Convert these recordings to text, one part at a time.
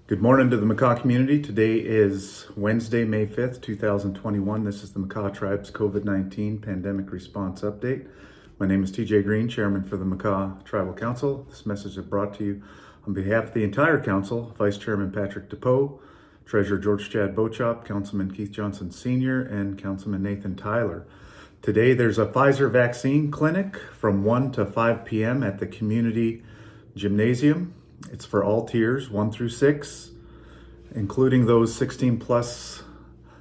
Good morning to the Makah community. Today is Wednesday, May 5th, 2021. This is the Makah Tribe's COVID-19 Pandemic Response Update. My name is TJ Green, Chairman for the Makah Tribal Council. This message is brought to you on behalf of the entire Council, Vice Chairman Patrick DePoe, Treasurer George Chad Bochop, Councilman Keith Johnson Sr., and Councilman Nathan Tyler. Today there's a Pfizer vaccine clinic from 1 to 5 p.m. at the community gymnasium. It's for all tiers, 1 through 6, including those 16 plus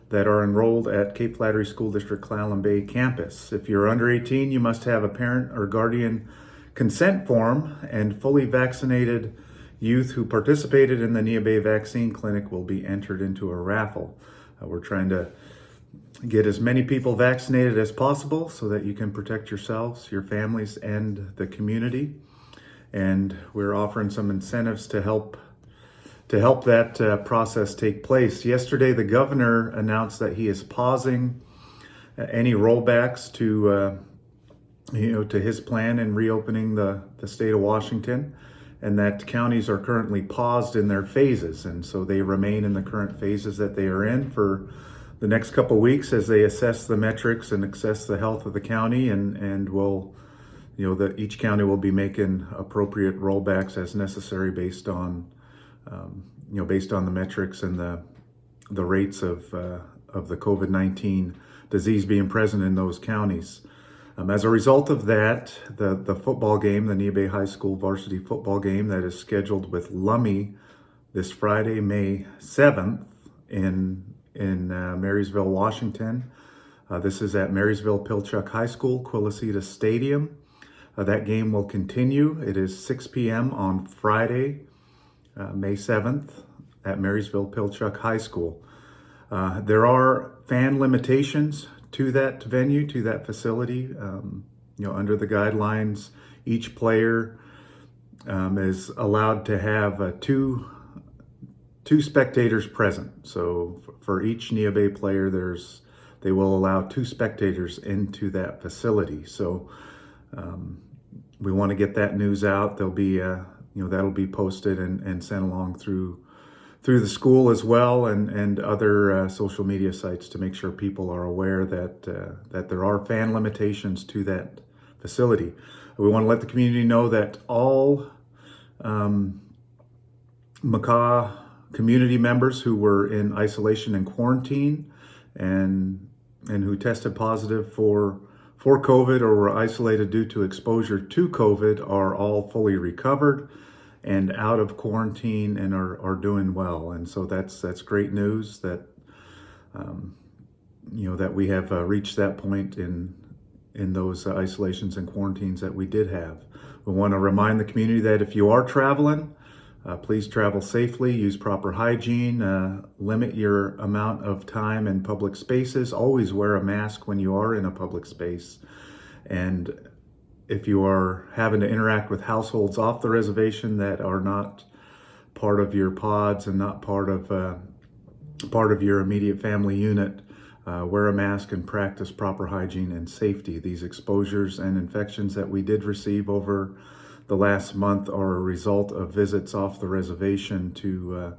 that are enrolled at Cape Flattery School District Clallam Bay campus. If you're under 18, you must have a parent or guardian consent form, and fully vaccinated youth who participated in the Nia Bay vaccine clinic will be entered into a raffle. We're trying to get as many people vaccinated as possible so that you can protect yourselves, your families, and the community. And we're offering some incentives to help that process take place. Yesterday, the governor announced that he is pausing any rollbacks to his plan in reopening the state of Washington, and that counties are currently paused in their phases, and so they remain in the current phases that they are in for the next couple of weeks as they assess the metrics and assess the health of the county, and will. That each county will be making appropriate rollbacks as necessary based on, the metrics and the rates of the COVID-19 disease being present in those counties. As a result of that, the football game, the Nia Bay High School varsity football game that is scheduled with Lummi this Friday, May 7th in Marysville, Washington. This is at Marysville Pilchuck High School, Quillecita Stadium. That game will continue. It is 6 p.m. on Friday, May 7th at Marysville Pilchuck High School. There are fan limitations to that venue, to that facility. Under the guidelines, each player is allowed to have two spectators present. So for each Nia Bay player, they will allow 2 spectators into that facility. So we want to get that news out. There'll be, that'll be posted and sent along through the school as well, and other social media sites to make sure people are aware that there are fan limitations to that facility. We want to let the community know that all Makah community members who were in isolation and quarantine and who tested positive for COVID or were isolated due to exposure to COVID are all fully recovered and out of quarantine and are doing well. And so that's great news that that we have reached that point in those isolations and quarantines that we did have. We want to remind the community that if you are traveling, please travel safely, use proper hygiene, limit your amount of time in public spaces, always wear a mask when you are in a public space. And if you are having to interact with households off the reservation that are not part of your pods and not part of your immediate family unit, wear a mask and practice proper hygiene and safety. These exposures and infections that we did receive over the last month are a result of visits off the reservation to,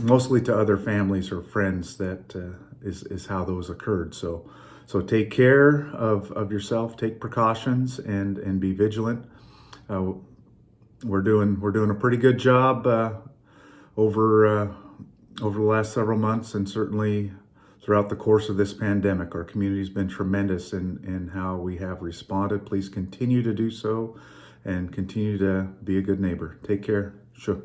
mostly to other families or friends. That is how those occurred. So take care of yourself, take precautions, and be vigilant. We're doing a pretty good job over the last several months, and certainly throughout the course of this pandemic. Our community's been tremendous in how we have responded. Please continue to do so and continue to be a good neighbor. Take care. Sure.